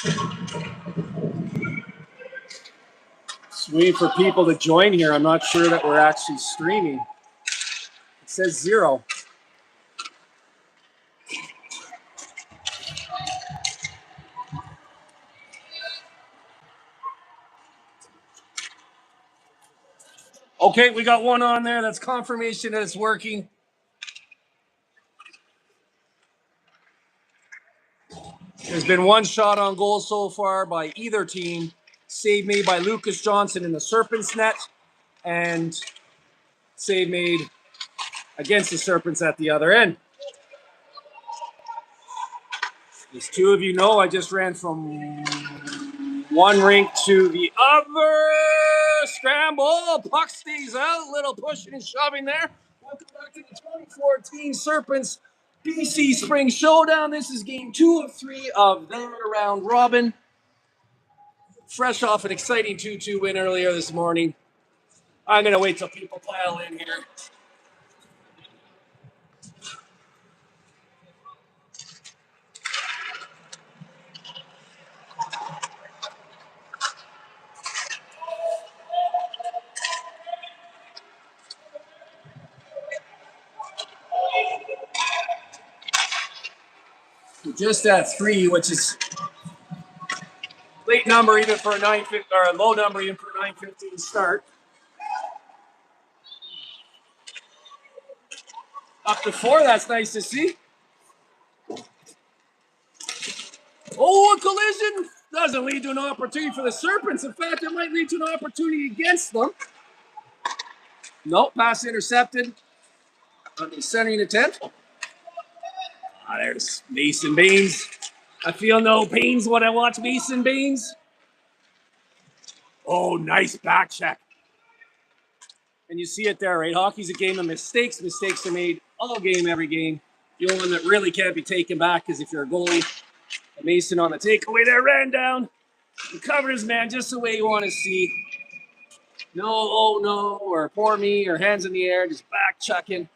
Just waiting for people to join here. I'm not sure that we're actually streaming. It says 0. Okay, we got one on there. That's confirmation that it's working. There's been one shot on goal so far by either team. Save made by Lucas Johnson in the Serpents net, and save made against the Serpents at the other end. As two of you know, I just ran from one rink to the other. Scramble, puck stays out, little pushing and shoving there. Welcome back to the 2014 Serpents BC Spring Showdown. This is game 2 of 3 of their round robin. Fresh off an exciting 2-2 win earlier this morning. I'm going to wait till people pile in here. We're just at 3, which is late number even for a 9:50, or a low number even for a 9:15 start. Up to 4, that's nice to see. Oh, a collision doesn't lead to an opportunity for the Serpents. In fact, it might lead to an opportunity against them. Nope, pass intercepted on the centering attempt. There's Mason Baines. I feel no pains when I watch Mason Baines. Oh, nice back check. And you see it there, right? Hockey's a game of mistakes. Mistakes are made all game, every game. The only one that really can't be taken back is if you're a goalie. Mason on the takeaway there, ran down and covered his man just the way you want to see. No, oh no, or poor me, or hands in the air, just back chucking.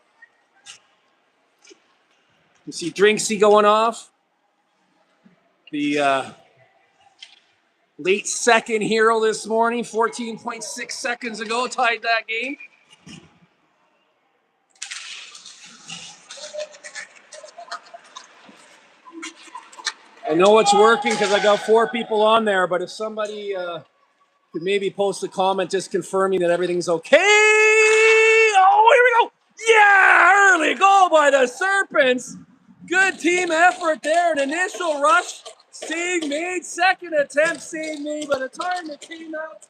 You see Drinksy going off. The late second hero this morning, 14.6 seconds ago, tied that game. I know it's working because I got 4 people on there, but if somebody could maybe post a comment just confirming that everything's okay. Oh, here we go. Yeah, early goal by the Serpents. Good team effort there. An initial rush. Save made. Second attempt, save made. By the time it came out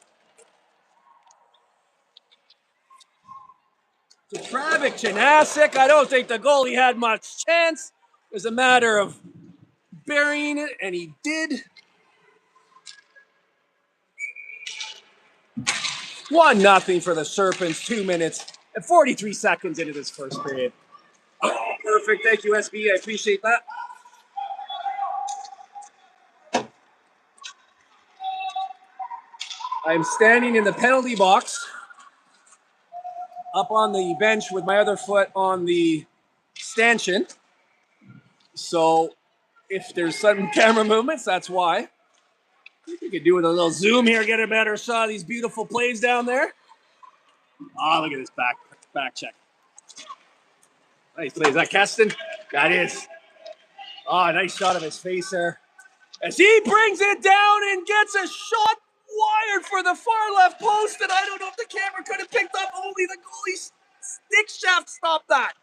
to Travic Janasic, I don't think the goalie had much chance. It was a matter of burying it, and he did. 1-0 for the Serpents, 2 minutes and 43 seconds into this first period. Oh, perfect. Thank you, SB. I appreciate that. I'm standing in the penalty box, up on the bench with my other foot on the stanchion. So if there's sudden camera movements, that's why. I think we could do with a little zoom here, get a better shot of these beautiful plays down there. Oh, look at this back check. Nice play. Is that Keston? That is. Oh, nice shot of his face there. As he brings it down and gets a shot wired for the far left post, and I don't know if the camera could have picked up. Only the goalie's stick shaft stopped that.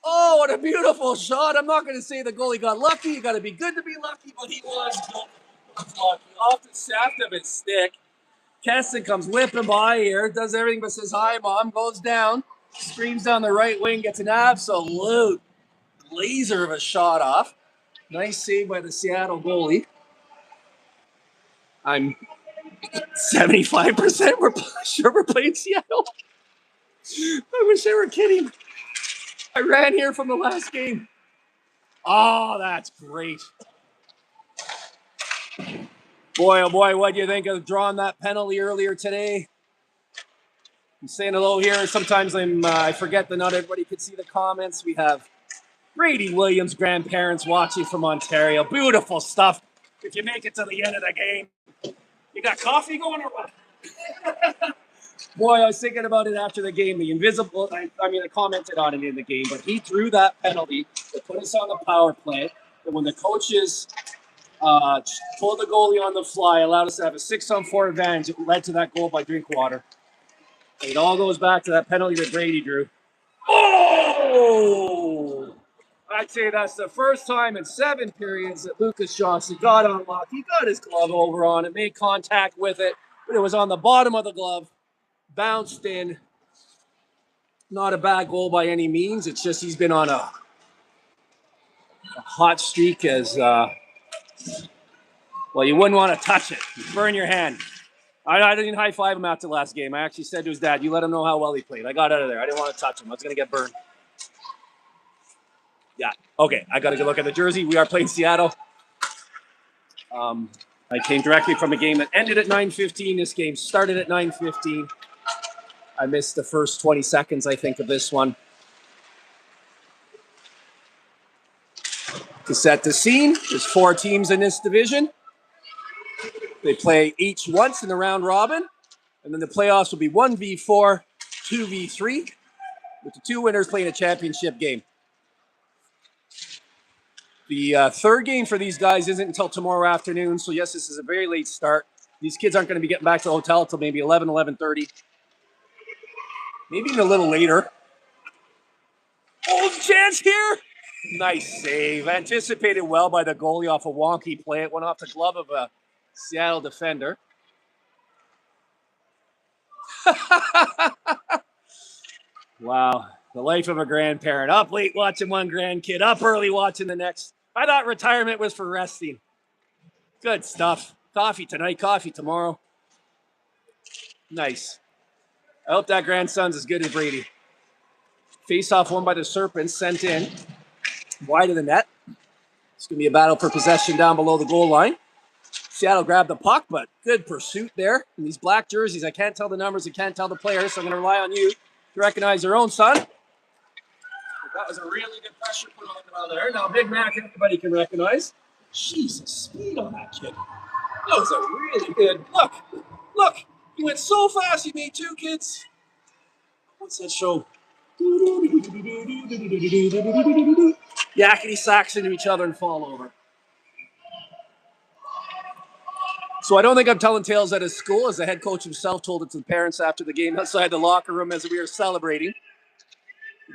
Oh, what a beautiful shot. I'm not going to say the goalie got lucky. You got to be good to be lucky, but he was lucky. Off the shaft of his stick. Keston comes whipping by here, does everything but says hi, Mom, goes down, screams down the right wing, gets an absolute laser of a shot off. Nice save by the Seattle goalie. I'm 75% sure we're playing Seattle. I wish they were kidding. I ran here from the last game. Oh, that's great. Boy, oh boy, what do you think of drawing that penalty earlier today? I'm saying hello here. Sometimes I forget that not everybody could see the comments. We have Brady Williams' grandparents watching from Ontario. Beautiful stuff. If you make it to the end of the game, you got coffee going or what? Boy, I was thinking about it after the game. The invisible, I commented on it in the game, but he threw that penalty to put us on the power play. And when the coaches pulled the goalie on the fly, allowed us to have a 6-on-4 advantage, it led to that goal by Drinkwater. And it all goes back to that penalty that Brady drew. Oh! I'd say that's the first time in 7 periods that Lucas Johnson got unlucky. He got his glove over on it, made contact with it, but it was on the bottom of the glove, bounced in. Not a bad goal by any means. It's just he's been on a hot streak as, well, you wouldn't want to touch it. You burn your hand. I didn't high-five him after the last game. I actually said to his dad, you let him know how well he played. I got out of there. I didn't want to touch him. I was going to get burned. Yeah. Okay, I got a good look at the jersey. We are playing Seattle. I came directly from a game that ended at 9:15. This game started at 9:15. I missed the first 20 seconds, I think, of this one. To set the scene, there's 4 teams in this division. They play each once in the round robin, and then the playoffs will be 1v4, 2v3, with the 2 winners playing a championship game. The third game for these guys isn't until tomorrow afternoon, so yes, this is a very late start. These kids aren't going to be getting back to the hotel until maybe 11, 11:30. Maybe even a little later. Oh, chance here! Nice save. Anticipated well by the goalie off a wonky play. It went off the glove of a Seattle defender. Wow. The life of a grandparent. Up late watching one grandkid, up early watching the next. I thought retirement was for resting. Good stuff. Coffee tonight, coffee tomorrow. Nice. I hope that grandson's as good as Brady. Face-off won by the Serpents, sent in. Wide of the net. It's going to be a battle for possession down below the goal line. Seattle grabbed the puck, but good pursuit there. In these black jerseys, I can't tell the numbers, I can't tell the players, so I'm going to rely on you to recognize your own son. That was a really good pressure put on there. Now, Big Mac, everybody can recognize. Jesus, speed on that kid. That was a really good look. Look, he went so fast. He made 2 kids. What's that show? Yakety sacks into each other and fall over. So I don't think I'm telling tales at his school, as the head coach himself told it to the parents after the game outside the locker room as we were celebrating.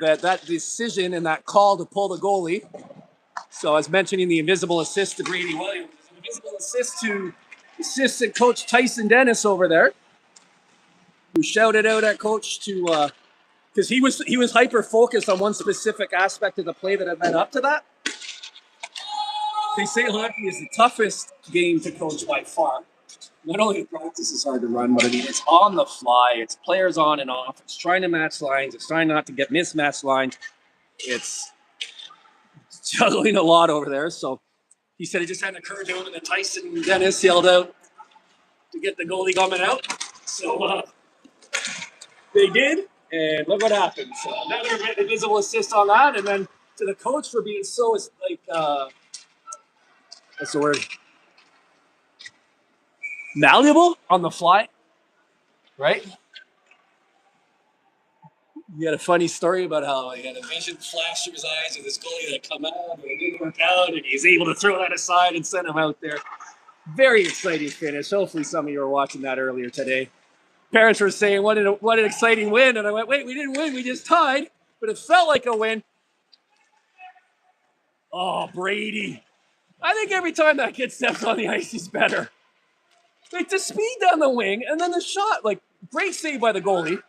That decision and that call to pull the goalie. So I was mentioning the invisible assist to Brady Williams. An invisible assist to assistant coach Tyson Dennis over there, who shouted out at coach to because he was hyper focused on one specific aspect of the play that had led up to that. They say hockey is the toughest game to coach by far. Not only the practice is hard to run, but I mean, it's on the fly. It's players on and off. It's trying to match lines. It's trying not to get mismatched lines. It's juggling a lot over there. So he said it just hadn't occurred to him, and then Tyson Dennis yelled out to get the goalie coming out. So they did, and look what happened. So another invisible assist on that, and then to the coach for being so, like, what's the word? Malleable on the fly, right? He had a funny story about how he had a vision flash through his eyes of this goalie that come out, and it didn't work out, and he's able to throw that aside and send him out there. Very exciting finish. Hopefully some of you were watching that earlier today. Parents were saying, what an exciting win, and I went, wait, we didn't win, we just tied, but it felt like a win. Oh, Brady. I think every time that kid steps on the ice, he's better. Like, the speed down the wing, and then the shot, like, great save by the goalie.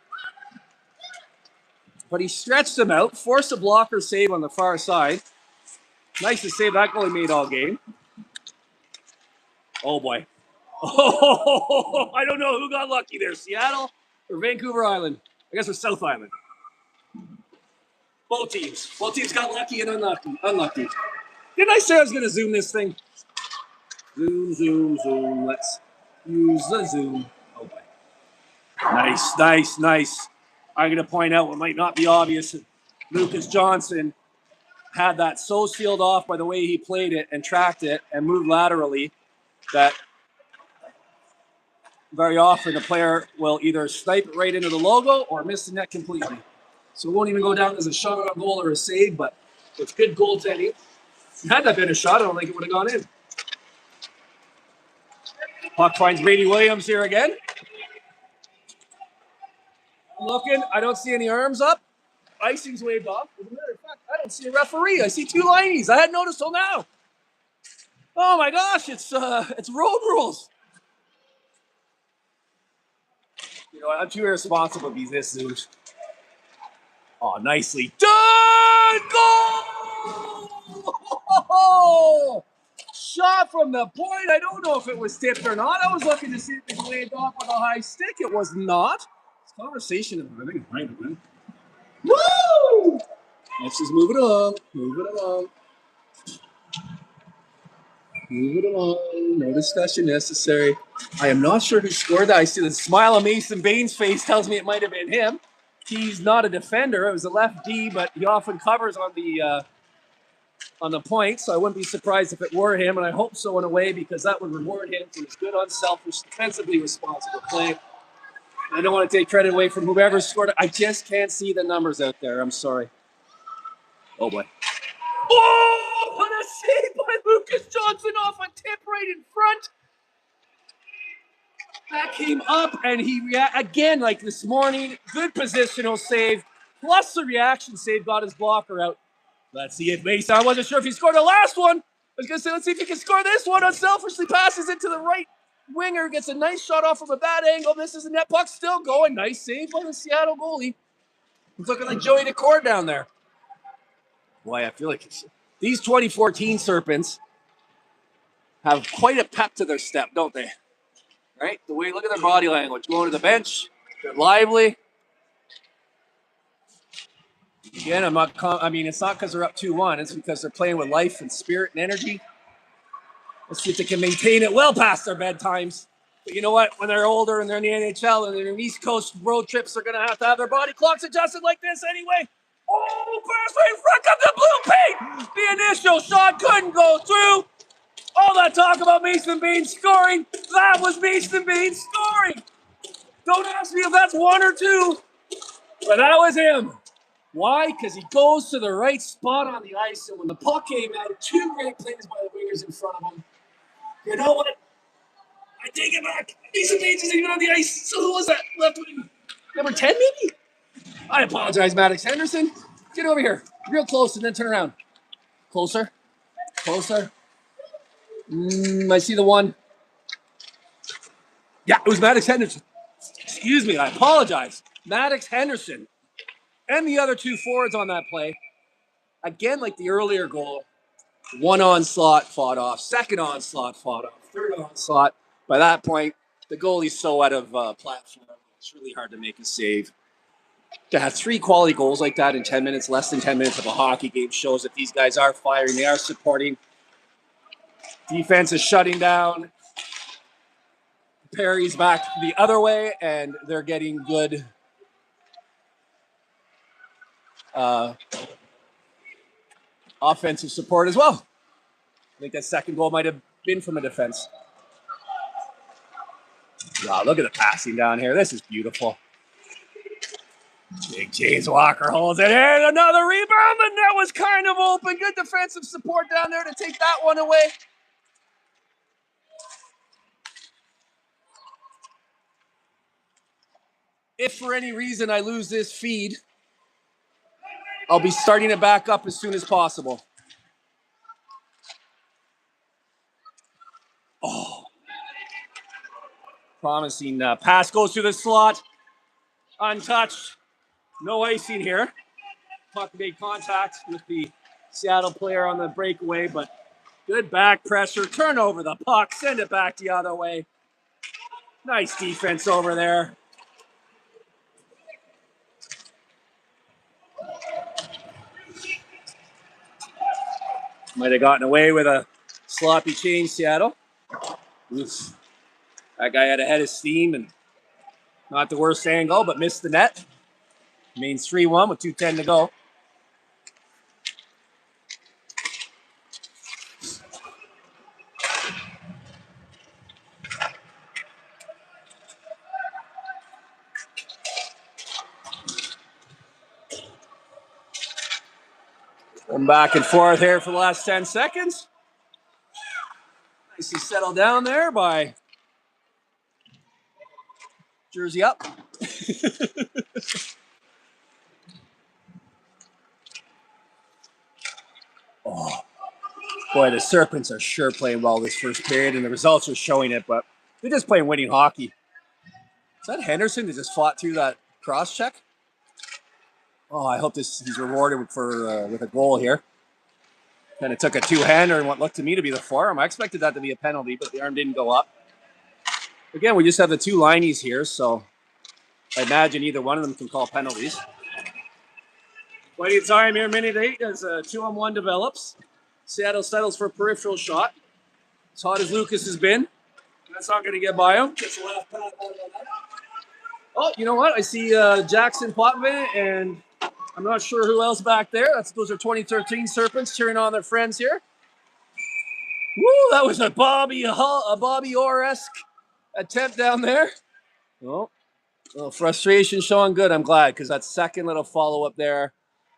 But he stretched him out, forced a blocker save on the far side. Nice to save that goalie made all game. Oh, boy. Oh, I don't know who got lucky there, Seattle or Vancouver Island. I guess it's South Island. Both teams. Both teams got lucky and unlucky. Didn't I say I was going to zoom this thing? Zoom, zoom, zoom. Let's use the zoom. Oh, boy. Nice. I'm going to point out what might not be obvious. Lucas Johnson had that so sealed off by the way he played it and tracked it and moved laterally that very often the player will either snipe it right into the logo or miss the net completely. So it won't even go down as a shot on goal or a save, but it's good goaltending. Had that been a shot, I don't think it would have gone in. Puck finds Brady Williams here again. I'm looking, I don't see any arms up. Icing's waved off. As a matter of fact, I don't see a referee. I see 2 lineies. I hadn't noticed till now. Oh my gosh, it's road rules. You know what? I'm too irresponsible to be this dude. Oh, nicely done! Goal! Shot from the point. I don't know if it was tipped or not. I was looking to see if it was waved off with a high stick. It was not. This conversation is running right, man. Woo! Let's just move it along. Move it along. Move it along. No discussion necessary. I am not sure who scored that. I see the smile on Mason Bain's face tells me it might have been him. He's not a defender. It was a left D, but he often covers on the point, so I wouldn't be surprised if it were him, and I hope so in a way because that would reward him for his good, unselfish, defensively responsible play. I don't want to take credit away from whoever scored it. I just can't see the numbers out there. I'm sorry. Oh, boy. Oh, what a save by Lucas Johnson off a tip right in front. That came up, and he again, like this morning, good positional save, plus the reaction save got his blocker out. Let's see if Mason, I wasn't sure if he scored the last one. I was going to say, let's see if he can score this one. Unselfishly passes it to the right winger, gets a nice shot off from a bad angle. Misses the net, puck still going. Nice save by the Seattle goalie. He's looking like Joey DeCord down there. Boy, I feel like these 2014 Serpents have quite a pep to their step, don't they? Right? The way, look at their body language. Going to the bench, they're lively. Again, it's not because they're up 2-1. It's because they're playing with life and spirit and energy. Let's see if they can maintain it well past their bedtimes. But you know what? When they're older and they're in the NHL and they're in East Coast road trips, they're going to have their body clocks adjusted like this anyway. Oh, pass right in front of the blue paint. The initial shot couldn't go through. All that talk about Mason Bain scoring, that was Mason Bain scoring. Don't ask me if that's 1 or 2, but that was him. Why? Because he goes to the right spot on the ice, and when the puck came out, 2 great plays by the wingers in front of him. You know what? I take it back. Mason Bain isn't even on the ice. So who was that? Left wing. Number 10, maybe? I apologize, Maddox Henderson. Get over here. Real close and then turn around. Closer. Closer. I see the one. Yeah, it was Maddox Henderson. Excuse me, I apologize. Maddox Henderson and the other 2 forwards on that play. Again, like the earlier goal, 1 onslaught fought off, 2nd onslaught fought off, 3rd onslaught. By that point, the goalie's so out of platform, it's really hard to make a save. To have 3 quality goals like that in 10 minutes, less than 10 minutes of a hockey game, shows that these guys are firing, they are supporting. Defense is shutting down. Perry's back the other way, and they're getting good offensive support as well. I think that 2nd goal might have been from a defense. Wow, look at the passing down here. This is beautiful. Big James Walker holds it, and another rebound. The net was kind of open. Good defensive support down there to take that one away. If for any reason I lose this feed, I'll be starting it back up as soon as possible. Oh. Promising pass goes through the slot. Untouched. No icing here. Puck made contact with the Seattle player on the breakaway, but good back pressure. Turn over the puck. Send it back the other way. Nice defense over there. Might have gotten away with a sloppy change, Seattle. Oof. That guy had a head of steam and not the worst angle, but missed the net. Remains 3-1 with 2:10 to go. And back and forth here for the last 10 seconds. Nicely settled down there by jersey up. Oh, boy, the Serpents are sure playing well this first period, and the results are showing it, but they're just playing winning hockey. Is that Henderson that just fought through that cross check? Oh, I hope he's rewarded for with a goal here. Kind of took a two-hander and what looked to me to be the forearm. I expected that to be a penalty, but the arm didn't go up. Again, we just have the two linies here, so I imagine either one of them can call penalties. Plenty of time here, minute 8, as a 2-on-1 develops. Seattle settles for a peripheral shot. As hot as Lucas has been, that's not going to get by him. Oh, you know what? I see Jackson Potvin, and I'm not sure who else back there. Those are 2013 Serpents cheering on their friends here. Woo, that was a Bobby Orr-esque attempt down there. Oh, a little frustration showing good. I'm glad, because that second little follow-up there,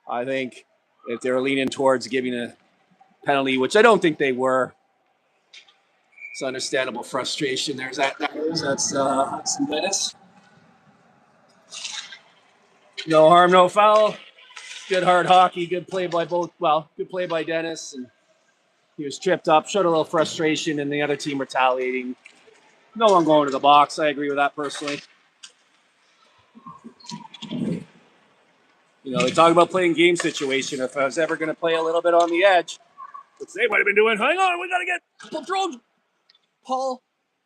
I think if they were leaning towards giving a penalty, which I don't think they were, it's understandable frustration. That's some menace. No harm, no foul. Good hard hockey. Good play by both. Well, good play by Dennis, and he was tripped up. Showed a little frustration, and the other team retaliating. No one going to the box. I agree with that personally. You know, they talk about playing game situation. If I was ever going to play a little bit on the edge, which they might have been doing, hang on, we got to get Paul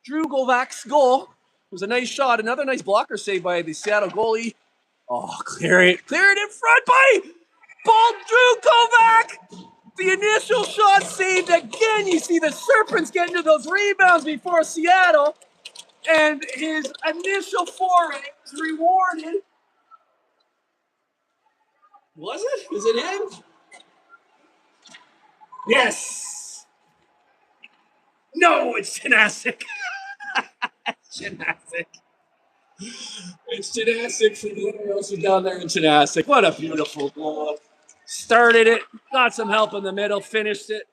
Drugovac's goal. It was a nice shot. Another nice blocker save by the Seattle goalie. Oh, clear it in front by Paul Drugovac. The initial shot saved again. You see the Serpents getting to those rebounds before Seattle. And his initial foray was rewarded. Was it? Is it him? Yes. No, it's Janasic. Janasic. It's Janasic from the else down there in Janasic. What a beautiful goal. Started it, got some help in the middle, finished it.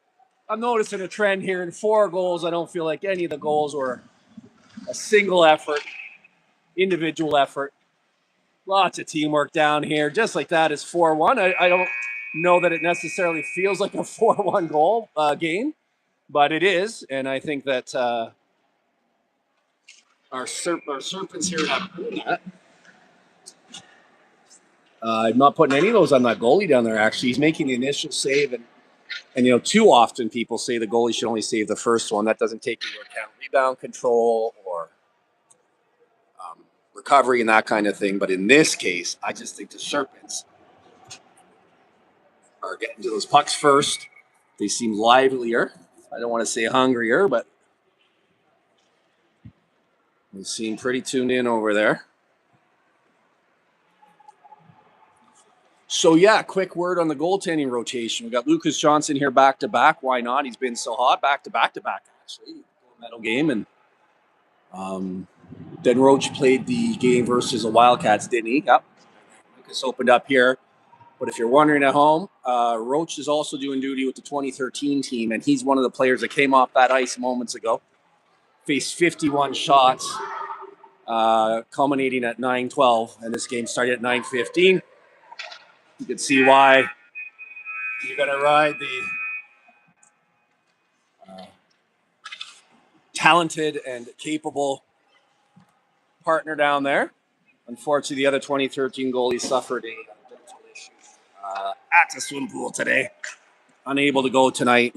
I'm noticing a trend here in 4 goals. I don't feel like any of the goals were a single effort, individual effort. Lots of teamwork down here. Just like that is 4-1. I don't know that it necessarily feels like a 4-1 goal game, but it is. And I think that our Serpents here have proven that. I'm not putting any of those on that goalie down there, actually. He's making the initial save. And you know, too often people say the goalie should only save the first one. That doesn't take into account rebound control or recovery and that kind of thing. But in this case, I just think the Serpents are getting to those pucks first. They seem livelier. I don't want to say hungrier, but they seem pretty tuned in over there. So, yeah, quick word on the goaltending rotation. We got Lucas Johnson here back-to-back. Why not? He's been so hot. Back-to-back, actually. Medal game. And then Roach played the game versus the Wildcats, didn't he? Yep. Lucas opened up here. But if you're wondering at home, Roach is also doing duty with the 2013 team, and he's one of the players that came off that ice moments ago. Faced 51 shots, culminating at 9:12, and this game started at 9:15. You can see why you're going to ride the talented and capable partner down there. Unfortunately, the other 2013 goalie suffered a dental issue at the swim pool today. Unable to go tonight.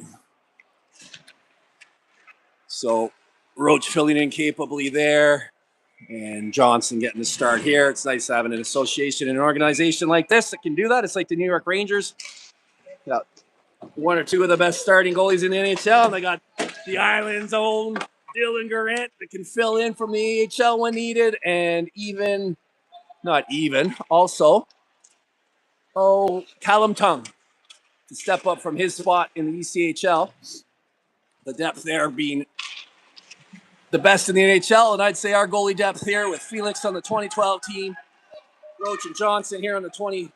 So Roach filling in capably there. And Johnson getting the start here. It's nice having an association and an organization like this that can do that. It's like the New York Rangers. Got 1 or 2 of the best starting goalies in the NHL. And they got the Island's own Dylan Garrett that can fill in from the AHL when needed. And also, Callum Tongue to step up from his spot in the ECHL. The depth there being the best in the NHL, and I'd say our goalie depth here with Felix on the 2012 team, Roach and Johnson here on the 2014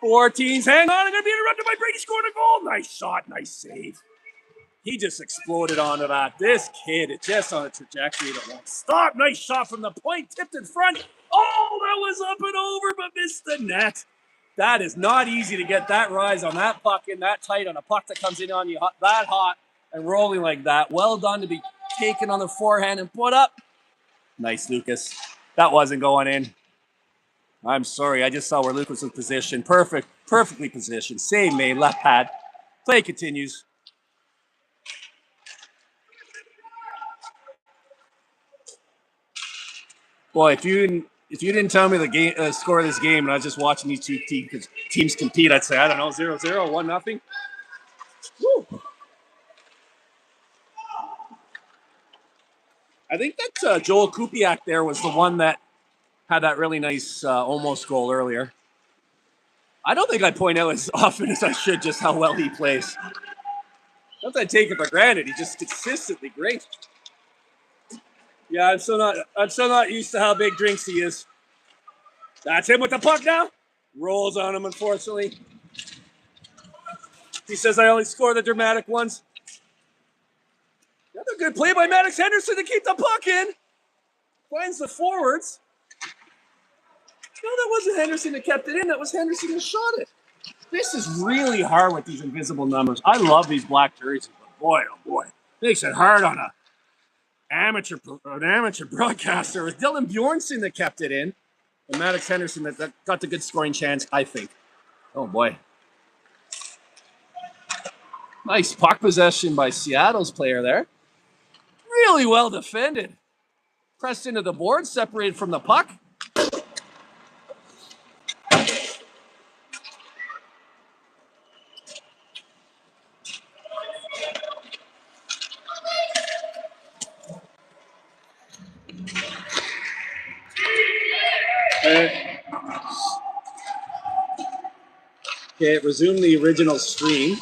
14's hang on. I'm going to be interrupted by Brady scoring a goal. Nice shot. Nice save. He just exploded onto that. This kid is just on a trajectory that won't stop. Nice shot from the point. Tipped in front. Oh, that was up and over, but missed the net. That is not easy to get that rise on that puck in that tight on a puck that comes in on you that hot and rolling like that. Well done to be taken on the forehand and put up. Nice, Lucas. That wasn't going in. I'm sorry. I just saw where Lucas was positioned. Perfectly positioned. Save made. Left pad. Play continues. Boy, if you didn't tell me the game score of this game, and I was just watching these two teams compete, I'd say, I don't know, 0-0, 1-0. Woo. I think that Joel Kupiak there was the one that had that really nice almost goal earlier. I don't think I point out as often as I should just how well he plays. Not that I take it for granted. He's just consistently great. Yeah, I'm still not used to how big Drinksy is. That's him with the puck now. Rolls on him, unfortunately. He says I only score the dramatic ones. Another good play by Maddox Henderson to keep the puck in. Finds the forwards. No, that wasn't Henderson that kept it in. That was Henderson who shot it. This is really hard with these invisible numbers. I love these black jerseys, but boy, oh boy. Makes it hard on an amateur broadcaster. It was Dylan Bjornsson that kept it in. And Maddox Henderson that got the good scoring chance, I think. Oh, boy. Nice puck possession by Seattle's player there. Really well defended. Pressed into the board, separated from the puck. Okay, resume the original stream.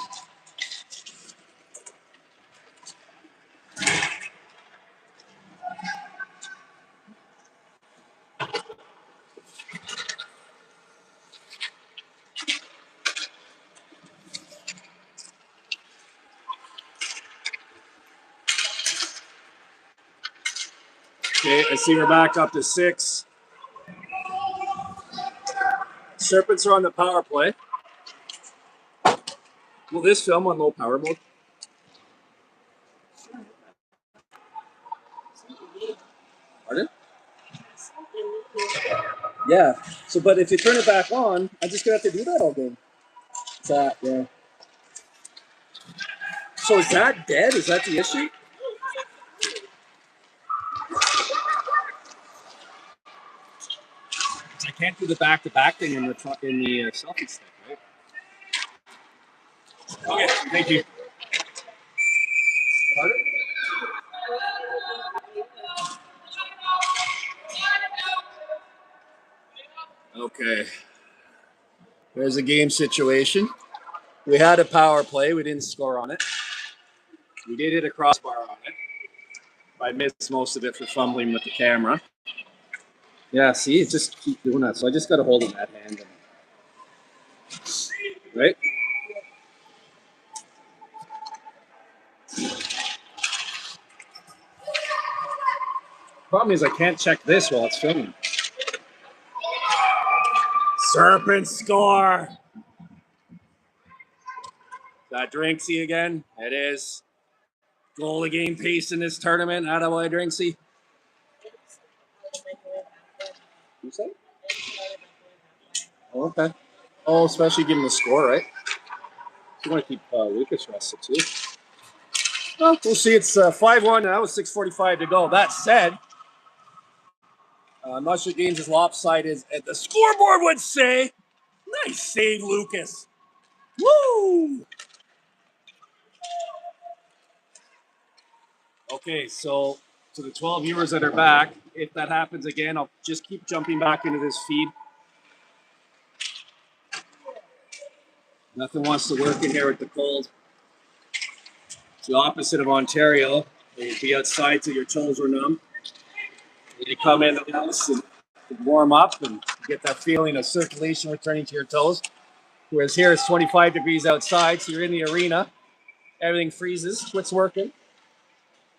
Okay, I see we're back up to 6. Serpents are on the power play. Will this film on low power mode? Pardon? Yeah. So, but if you turn it back on, I'm just gonna have to do that all game. That, yeah. So is that dead? Is that the issue? I can't do the back-to-back thing in the selfie stick, right? Okay, thank you. Pardon? Okay. There's a game situation. We had a power play. We didn't score on it. We did hit a crossbar on it. I missed most of it for fumbling with the camera. Yeah, see, it just keep doing that. So I just got to hold in that hand. Right? Problem is I can't check this while it's filming. Serpents score. That Drinksy again. It is. Goal a game pace in this tournament. Attaboy, Drinksy. You say? Oh, okay. Oh, especially given the score, right? You want to keep Lucas rested too. Well, we'll see. It's 5-1 now with 6:45 to go. That said, I'm not sure games as lopsided as the scoreboard would say. Nice save, Lucas. Woo! Okay, so to the 12 viewers that are back, if that happens again, I'll just keep jumping back into this feed. Nothing wants to work in here with the cold. It's the opposite of Ontario. You'd be outside till your toes were numb. You come in the house and warm up and get that feeling of circulation returning to your toes. Whereas here it's 25 degrees outside, so you're in the arena. Everything freezes, quits working.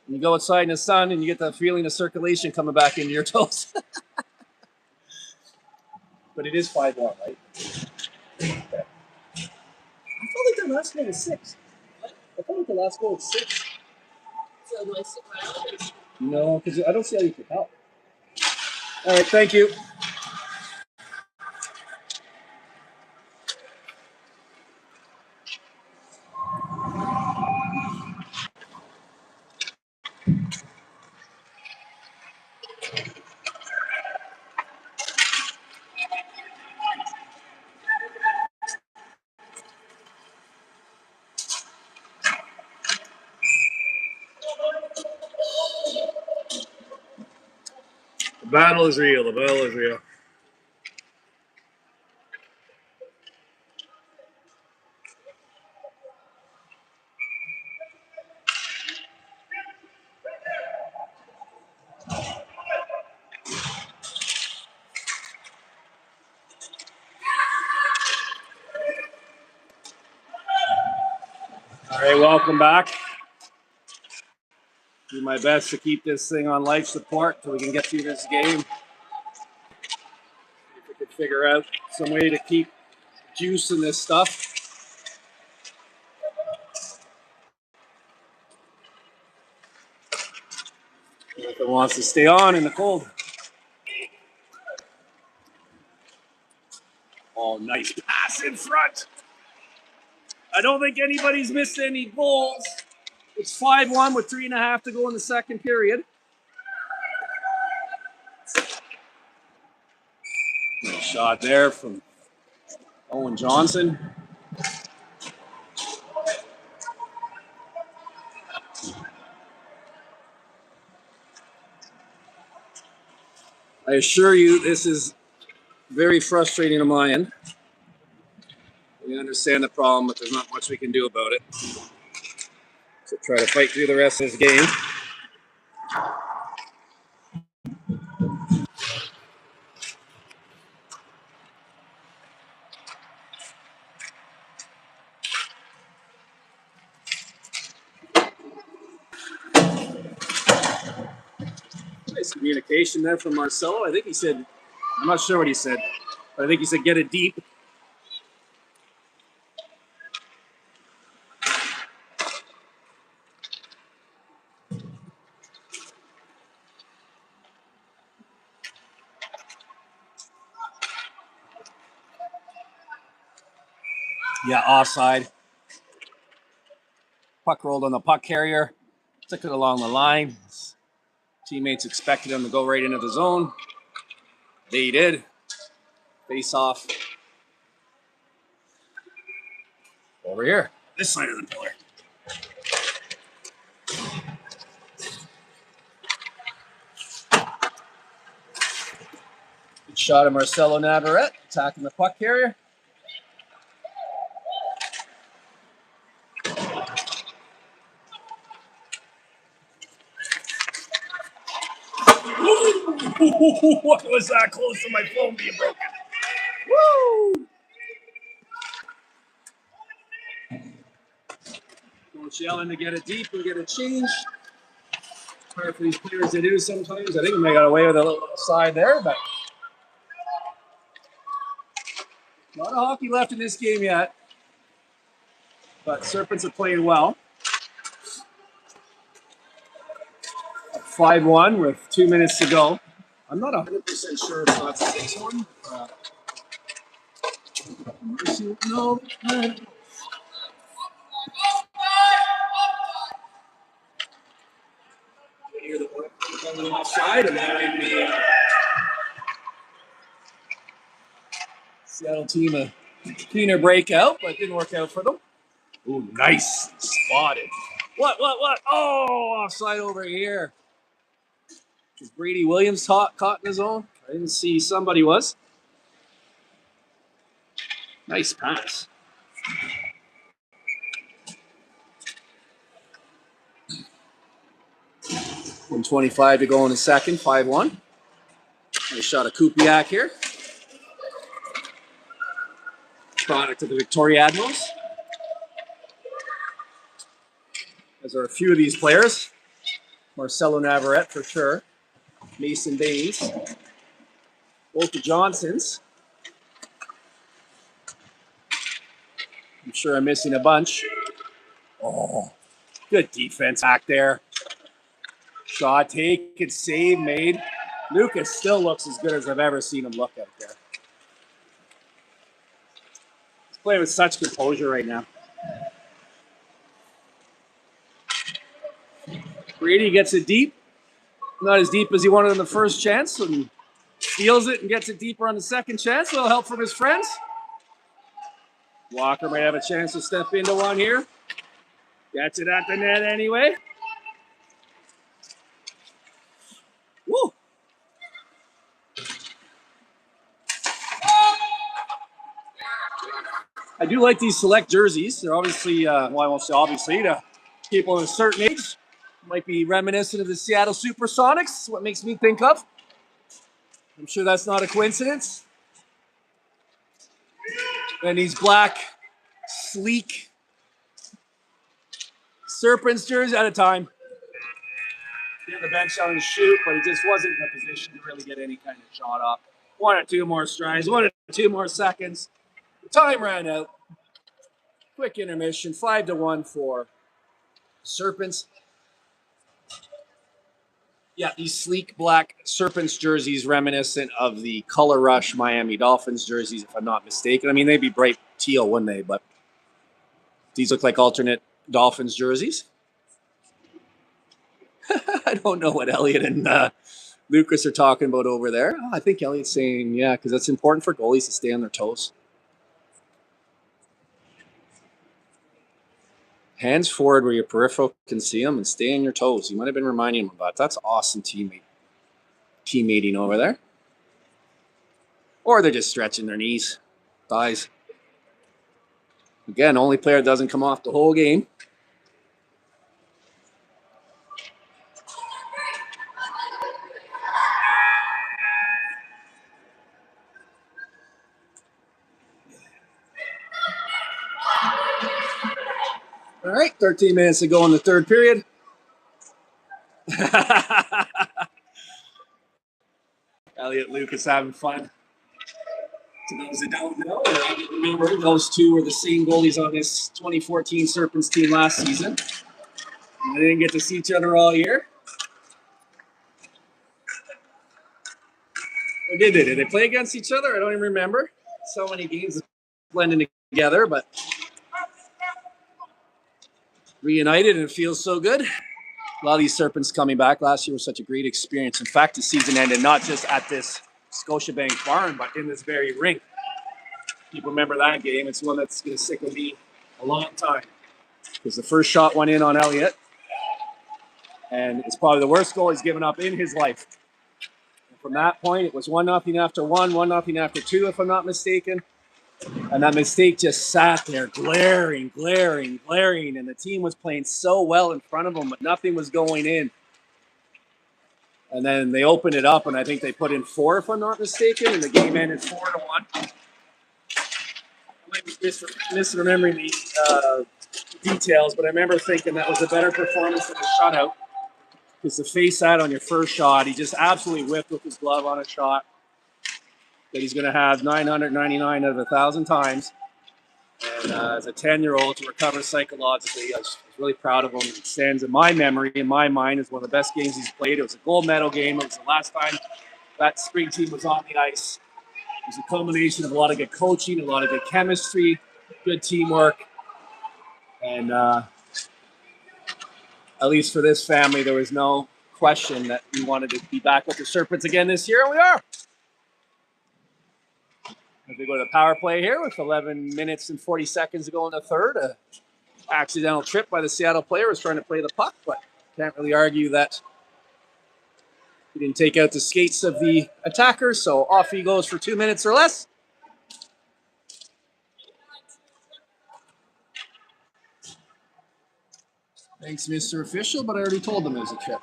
And you go outside in the sun and you get the feeling of circulation coming back into your toes. But it is 5-1, right? Okay. I felt like the last goal was 6. I felt like the last goal was 6. So do I sit around? No, because I don't see how you could help. All right, thank you. The battle is real. The battle is real. All right, welcome back. Do my best to keep this thing on life support so we can get through this game. If we could figure out some way to keep juice in this stuff. If it wants to stay on in the cold. Oh, nice pass in front. I don't think anybody's missed any goals. It's 5-1 with 3.5 to go in the second period. Nice shot there from Owen Johnson. I assure you, this is very frustrating on my end. We understand the problem, but there's not much we can do about it. So try to fight through the rest of this game. Nice communication there from Marcelo. I think he said, I'm not sure what he said, but I think he said get it deep. Yeah, offside. Puck rolled on the puck carrier. Took it along the line. His teammates expected him to go right into the zone. They did. Face off. Over here. This side of the pillar. Good shot of Marcelo Navarrete attacking the puck carrier. What was that close to my phone being broken? Woo! Coach yelling to get it deep and get it changed. Hard for these players to do sometimes. I think we may got away with a little side there, but a lot of hockey left in this game yet. But Serpents are playing well. 5-1 with 2 minutes to go. I'm not 100% sure if that's 6-1. No. Hear the one on the offside, and that might be Seattle team a cleaner breakout, but didn't work out for them. Ooh, nice. Spotted. What? Oh, offside over here. Is Brady Williams caught in his own? I didn't see somebody was. Nice pass. 1:25 to go in the second, 5-1. Nice shot of Kupiak here. product of the Victoria Admirals. As are a few of these players. Marcelo Navarrete for sure. Mason Baines. Both the Johnsons. I'm sure I'm missing a bunch. Oh, good defense back there. Shot taken, save made. Lucas still looks as good as I've ever seen him look out there. He's playing with such composure right now. Brady gets it deep. Not as deep as he wanted in the first chance, and steals it and gets it deeper on the second chance. A little help from his friends. Walker might have a chance to step into one here. Gets it at the net anyway. Woo! I do like these select jerseys. They're obviously, well, I won't say obviously, to people of a certain age. Might be reminiscent of the Seattle Supersonics, what makes me think of. I'm sure that's not a coincidence. And these black, sleek Serpents jerseys at a time. Get the bench out and shoot, but he just wasn't in a position to really get any kind of shot off. 1 or 2 more strides, 1 or 2 more seconds. The time ran out. Quick intermission, 5-1 for Serpents. Yeah, these sleek black Serpents jerseys reminiscent of the Color Rush Miami Dolphins jerseys, if I'm not mistaken. I mean, they'd be bright teal, wouldn't they? But these look like alternate Dolphins jerseys. I don't know what Elliot and Lucas are talking about over there. Oh, I think Elliot's saying, yeah, because that's important for goalies to stay on their toes. Hands forward where your peripheral can see them and stay on your toes. You might have been reminding him of that. That's awesome teammating over there. Or they're just stretching their knees, thighs. Again, only player doesn't come off the whole game. All right, 13 minutes to go in the third period. Elliot Lucas having fun. To those that don't know, or remember, those two were the same goalies on this 2014 Serpents team last season. They didn't get to see each other all year. Or did they? Did they play against each other? I don't even remember. So many games blending together, but reunited and it feels so good. A lot of these Serpents coming back. Last year was such a great experience. In fact, the season ended not just at this Scotiabank barn, but in this very rink. People remember that game. It's one that's going to stick with me a long time. Because the first shot went in on Elliot. And it's probably the worst goal he's given up in his life. And from that point, it was 1-0 after 1-0 after 2, if I'm not mistaken. And that mistake just sat there, glaring. And the team was playing so well in front of them, but nothing was going in. And then they opened it up, and I think they put in 4, if I'm not mistaken, and the game ended 4-1. I might be misremembering the details, but I remember thinking that was a better performance than a shutout. Because the face out on your first shot, he just absolutely whipped with his glove on a shot that he's going to have 999 out of 1,000 times. And as a 10-year-old to recover psychologically, I was really proud of him. It stands in my memory, in my mind, as one of the best games he's played. It was a gold medal game. It was the last time that spring team was on the ice. It was a culmination of a lot of good coaching, a lot of good chemistry, good teamwork. And at least for this family, there was no question that we wanted to be back with the Serpents again this year, and we are. As we go to the power play here with 11 minutes and 40 seconds to go in the third, a accidental trip by the Seattle player was trying to play the puck, but can't really argue that he didn't take out the skates of the attacker, so off he goes for 2 minutes or less. Thanks, Mr. Official, but I already told him it was a trip.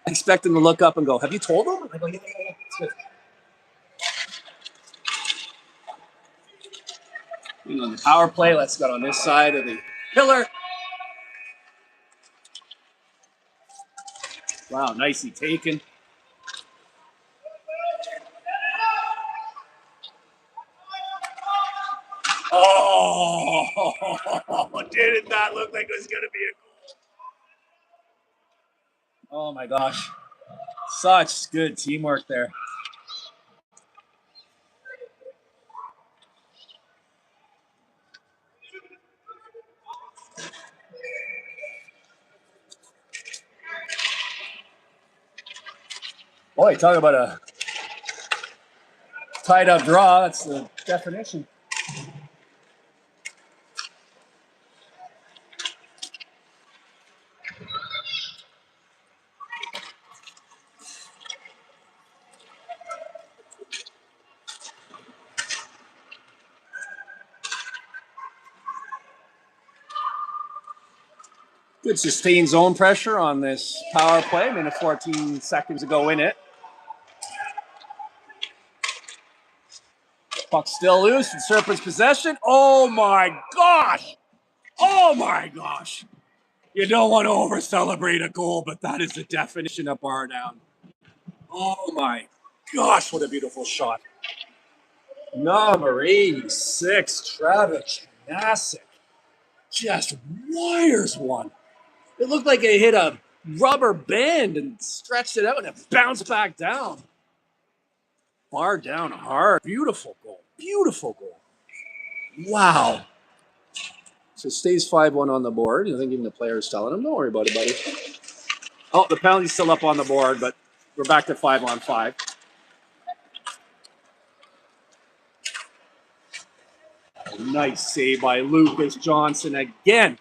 I expect him to look up and go, "Have you told him?" I go, "Yeah. It's good." On the power play, let's go on this side of the pillar. Wow, nicely taken. Oh, didn't that look like it was going to be a goal? Oh my gosh. Such good teamwork there. Boy, talk about a tied up draw. That's the definition. Good sustained zone pressure on this power play. Minute 14 seconds to go in it. Puck still loose in Serpents possession. Oh my gosh! Oh my gosh! You don't want to over celebrate a goal, but that is the definition of bar down. Oh my gosh, what a beautiful shot. Number 86, Travis Janasic. Just wires one. It looked like it hit a rubber band and stretched it out and it bounced back down. Bar down hard. Beautiful goal. Beautiful goal. Wow. So it stays 5-1 on the board. I think even the player's telling him, don't worry about it, buddy. Oh, the penalty's still up on the board, but we're back to 5-on-5. Nice save by Lucas Johnson again.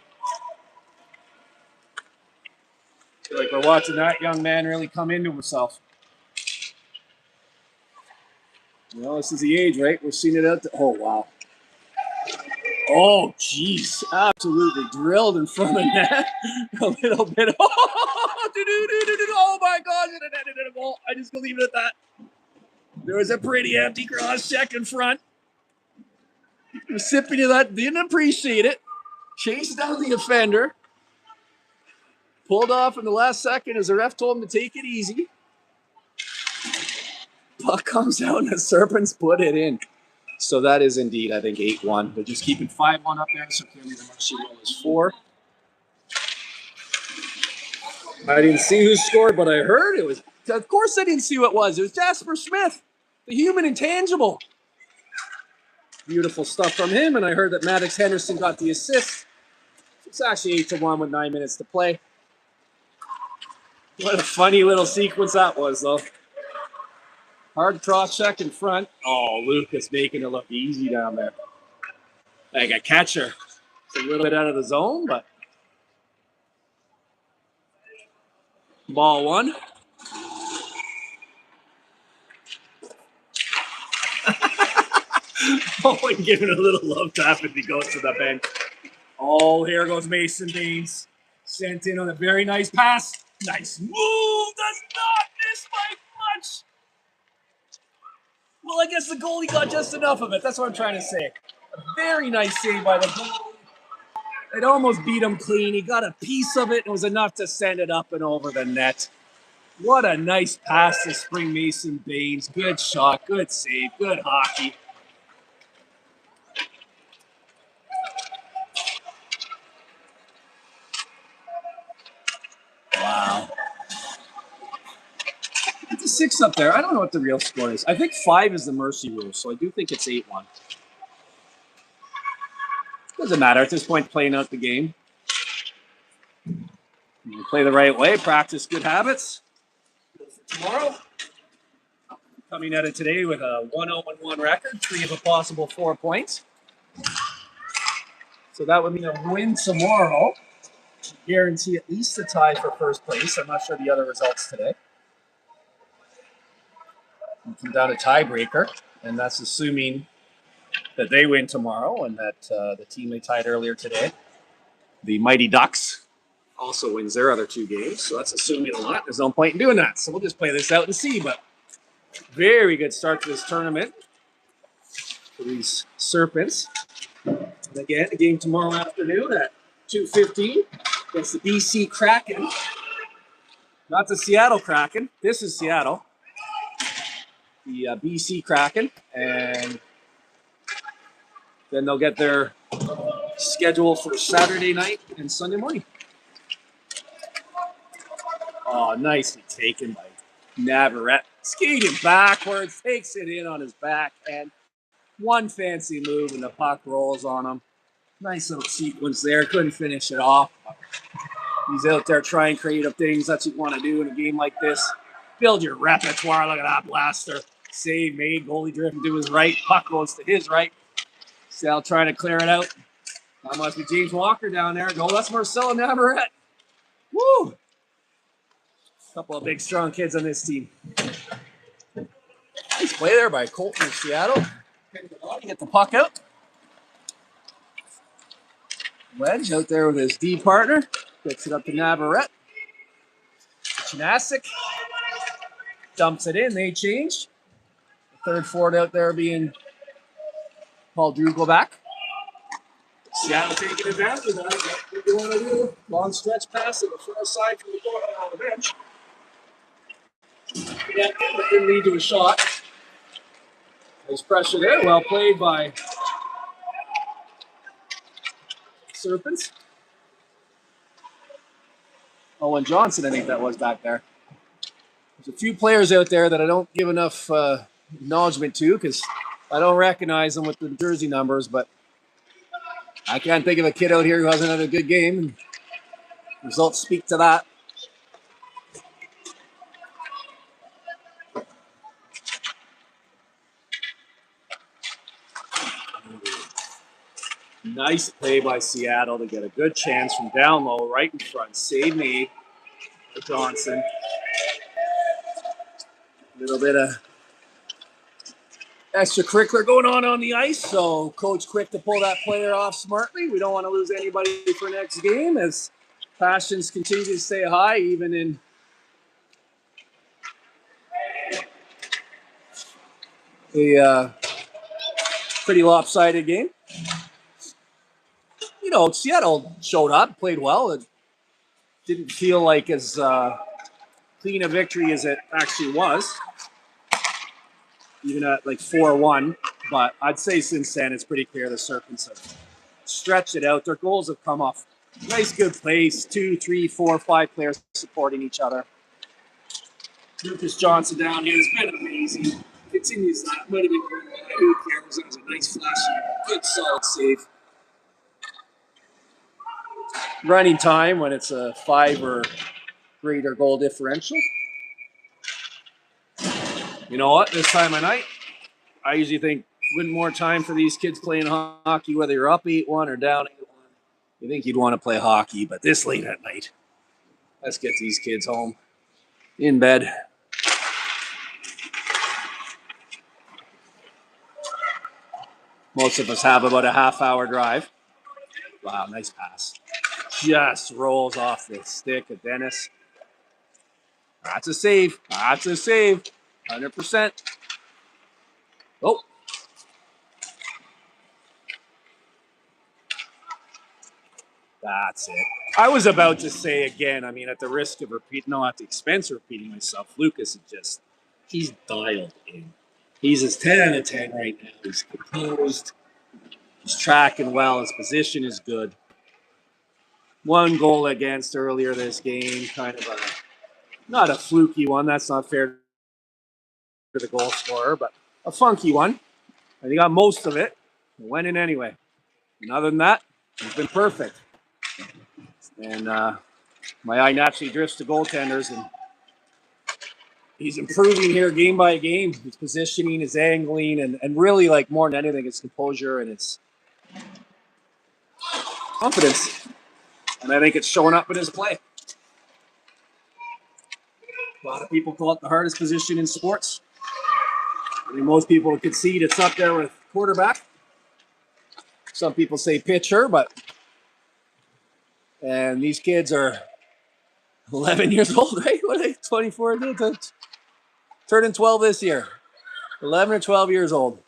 I feel like we're watching that young man really come into himself. Well, this is the age, right? We're seeing it out. Oh, wow. Oh, jeez. Absolutely drilled in front of the net. A little bit. Oh, my gosh. And a goal. I just believe it at that. There was a pretty empty cross check in front. The recipient of that didn't appreciate it. Chased down the offender. Pulled off in the last second as the ref told him to take it easy. Puck comes out and the Serpents put it in. So that is indeed, I think, 8-1. They're just keeping 5-1 up there, so clearly the mercy roll is 4. I didn't see who scored, but I heard it was. Of course I didn't see who it was. It was Jasper Smith, the human intangible. Beautiful stuff from him, and I heard that Maddox Henderson got the assist. It's actually 8-1 with 9 minutes to play. What a funny little sequence that was, though. Hard cross check in front. Oh, Lucas making it look easy down there. Like a catcher. It's a little bit out of the zone, but ball one. Oh, and giving a little love tap as he goes to the bench. Oh, here goes Mason Baines. Sent in on a very nice pass. Nice move. Does not miss by much. Well, I guess the goalie got just enough of it. That's what I'm trying to say. A very nice save by the goalie. It almost beat him clean. He got a piece of it and it was enough to send it up and over the net. What a nice pass to Spring Mason Baines. Good shot, good save, good hockey. Wow. It's a 6 up there. I don't know what the real score is. I think 5 is the mercy rule, so I do think it's 8-1. Doesn't matter at this point, playing out the game. You play the right way, practice good habits. Tomorrow, coming at it today with a 1-0-1 record, 3 of a possible 4 points. So that would mean a win tomorrow. Guarantee at least a tie for first place. I'm not sure the other results today. We come down to tiebreaker, and that's assuming that they win tomorrow and that the team they tied earlier today, the Mighty Ducks, also wins their other 2 games. So that's assuming a lot. There's no point in doing that. So we'll just play this out and see. But very good start to this tournament for these Serpents. Again, a game tomorrow afternoon at 2:15 against the BC Kraken. Not the Seattle Kraken. This is Seattle. The BC Kraken. And then they'll get their schedule for Saturday night and Sunday morning. Oh, nicely taken by Navarrete. Skating backwards, takes it in on his backhand. One fancy move and the puck rolls on him. Nice little sequence there. Couldn't finish it off. He's out there trying creative things. That's what you want to do in a game like this. Build your repertoire. Look at that blaster. Save made. Goalie driven to his right. Puck goes to his right. Sal trying to clear it out. That must be James Walker down there. Go. That's Marcelo Navarrete. Woo! Couple of big, strong kids on this team. Nice play there by Colton of Seattle. Get the puck out. Wedge out there with his D partner. Picks it up to Navarrete. Chinasic dumps it in. They change. The third forward out there being Paul Drugel back. Seattle taking advantage of that. What do you want to do? Long stretch pass to the far side from the corner on the bench. Yeah, that didn't lead to a shot. There's pressure there. Well played by Serpents. Owen Johnson, I think that was back there. There's a few players out there that I don't give enough acknowledgement to because I don't recognize them with the jersey numbers, but I can't think of a kid out here who hasn't had a good game. Results speak to that. Nice play by Seattle to get a good chance from down low, right in front. Save me, Johnson. A little bit of extracurricular going on the ice, so Coach quick to pull that player off smartly. We don't want to lose anybody for next game as passions continue to stay high, even in a pretty lopsided game. You know, Seattle showed up, played well. It didn't feel like as clean a victory as it actually was, even at like 4-1. But I'd say since then, it's pretty clear the Serpents have stretched it out. Their goals have come off nice, good plays. 2, 3, 4, 5 players supporting each other. Lucas Johnson down here has been amazing. Continues that. Might have been who cares. That was a nice flashy, good, solid save. Running time when it's a 5 or greater goal differential. You know what? This time of night, I usually think wouldn't more time for these kids playing hockey, whether you're up 8-1 or down 8-1. You think you'd want to play hockey, but this late at night, let's get these kids home, in bed. Most of us have about a half-hour drive. Wow, nice pass. Just rolls off the stick of Dennis. That's a save. That's a save. 100%. Oh. That's it. I was about to say again, I mean, at the risk of repeating, no, at the expense of repeating myself, Lucas is just, he's dialed in. He's his 10 out of 10 right now. He's composed. He's tracking well. His position is good. 1 goal against earlier this game, kind of not a fluky one. That's not fair to the goal scorer, but a funky one. And he got most of it. It went in anyway. And other than that, he's been perfect. And my eye naturally drifts to goaltenders, and he's improving here game by game. His positioning, his angling, and really, like, more than anything, his composure and his confidence. And I think it's showing up in his play. A lot of people call it the hardest position in sports. I think most people concede it's up there with quarterback. Some people say pitcher, and these kids are 11 years old, right? What are they, 24? Turning 12 this year. 11 or 12 years old.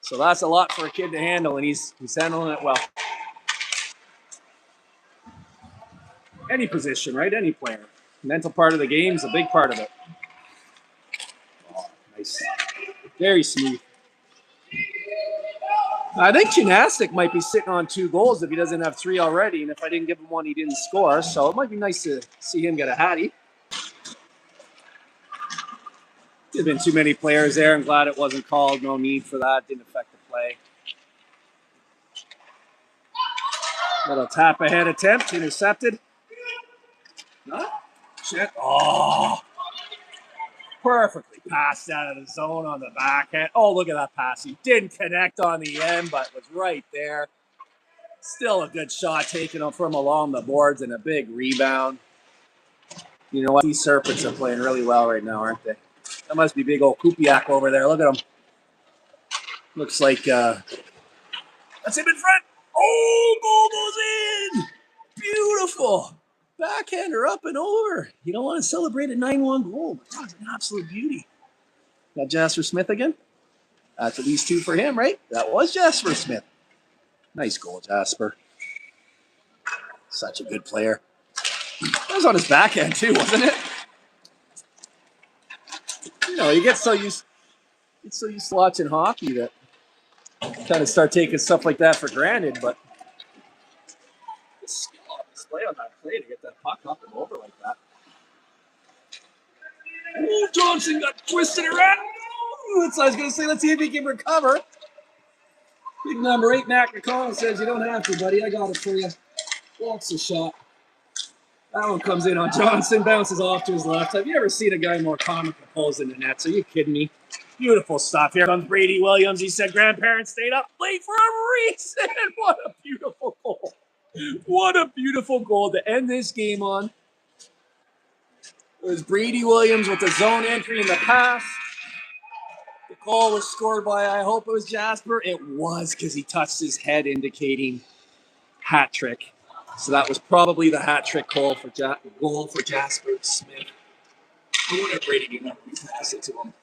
So that's a lot for a kid to handle, and he's handling it well. Any position, right? Any player. Mental part of the game is a big part of it. Oh, nice. Very smooth. I think Gymnastic might be sitting on 2 goals if he doesn't have 3 already, and if I didn't give him one, he didn't score. So it might be nice to see him get a hattie. There've been too many players there. I'm glad it wasn't called. No need for that. Didn't affect the play. Little tap ahead attempt, intercepted. No? Shit. Oh. Perfectly passed out of the zone on the backhand. Oh, look at that pass. He didn't connect on the end, but was right there. Still a good shot taken from along the boards and a big rebound. You know what? These Serpents are playing really well right now, aren't they? That must be big old Kupiak over there. Look at him. Looks like that's him in front. Oh, goal goes in. Beautiful. Backhander up and over. You don't want to celebrate a 9-1 goal, but that's an absolute beauty. Got Jasper Smith again. That's at least 2 for him, right? That was Jasper Smith. Nice goal, Jasper. Such a good player. That was on his backhand too, wasn't it? You know, you get so used to watching hockey that kind of start taking stuff like that for granted, but the skill on display on that play to get that puck up and over like that. Oh, Johnson got twisted around. That's what I was going to say. Let's see if he can recover. Big number 8, Mac McConnell says, you don't have to, buddy. I got it for you. Walks a shot. That one comes in on Johnson, bounces off to his left. Have you ever seen a guy more calm and composed in the nets? Are you kidding me? Beautiful stuff. Here comes Brady Williams. He said grandparents stayed up late for a reason. What a beautiful goal. What a beautiful goal to end this game on. It was Brady Williams with the zone entry and the pass. The goal was scored by, I hope it was Jasper. It was, because he touched his head, indicating hat trick. So that was probably the hat trick goal for Jasper Smith. I wonder if Brady didn't pass it to him.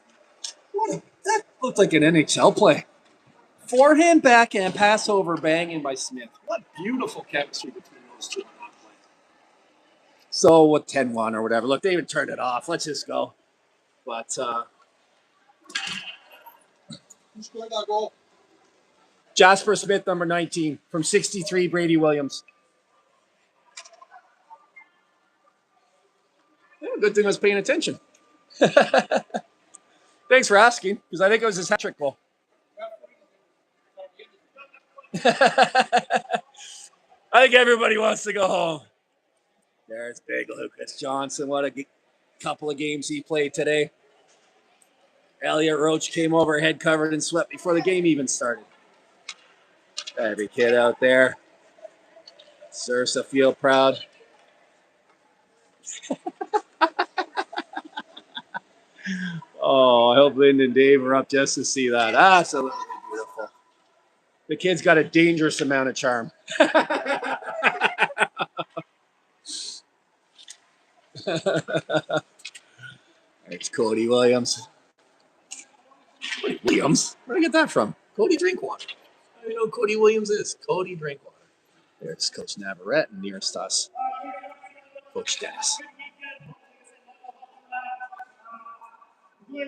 That looked like an NHL play. Forehand, backhand, pass over, banging by Smith. What beautiful chemistry between those two on that play. So with 10-1 or whatever, look, they even turned it off. Let's just go. But who scored that goal? Jasper Smith, number 19, from 63, Brady Williams. Yeah, good thing I was paying attention. Thanks for asking, because I think it was his hat trick goal. I think everybody wants to go home. There's big Lucas Johnson. What a couple of games he played today. Elliot Roach came over head covered in sweat before the game even started. Every kid out there. Sursa feel proud. Oh, I hope Lyndon and Dave are up just to see that. Absolutely beautiful. The kid's got a dangerous amount of charm. There's Cody Williams. Williams? Where did I get that from? Cody Drinkwater. I don't know who Cody Williams is. Cody Drinkwater. There's Coach Navarrete and nearest us, Coach Dennis. Woo!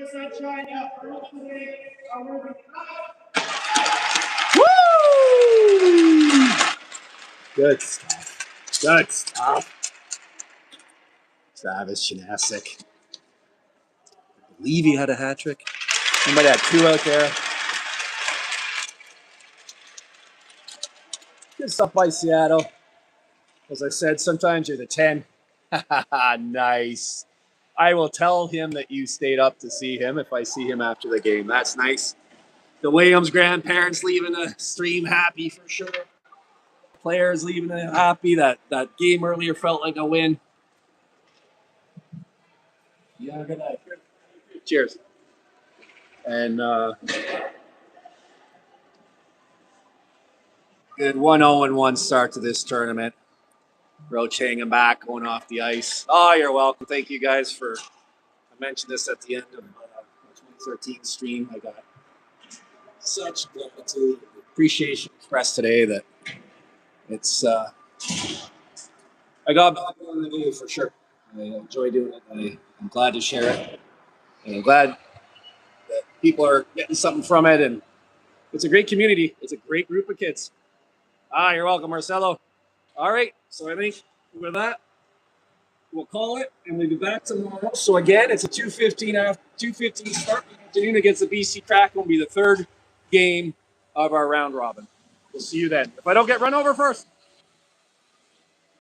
Good stuff. Good stuff. Travis Gymnastic. I believe he had a hat trick. He might have had 2 out there. Good stuff by Seattle. As I said, sometimes you're the 10. Nice. I will tell him that you stayed up to see him if I see him after the game. That's nice. The Williams grandparents leaving the stream happy for sure. Players leaving it happy. That game earlier felt like a win. Yeah, good night. Cheers. And good 1-0-1 start to this tournament. Roach hanging back, going off the ice. Oh, you're welcome. Thank you guys for. I mentioned this at the end of the 2013 stream. I got such gratitude, appreciation expressed today that it's I got back on the day for sure. I enjoy doing it. I'm glad to share it, and I'm glad that people are getting something from it. And it's a great community. It's a great group of kids. You're welcome, Marcelo. All right, so I think with that, we'll call it, and we'll be back tomorrow. So again, it's a 2:15 after 2:15 start in the afternoon against the BC Kraken. Will be the third game of our round robin. We'll see you then. If I don't get run over first.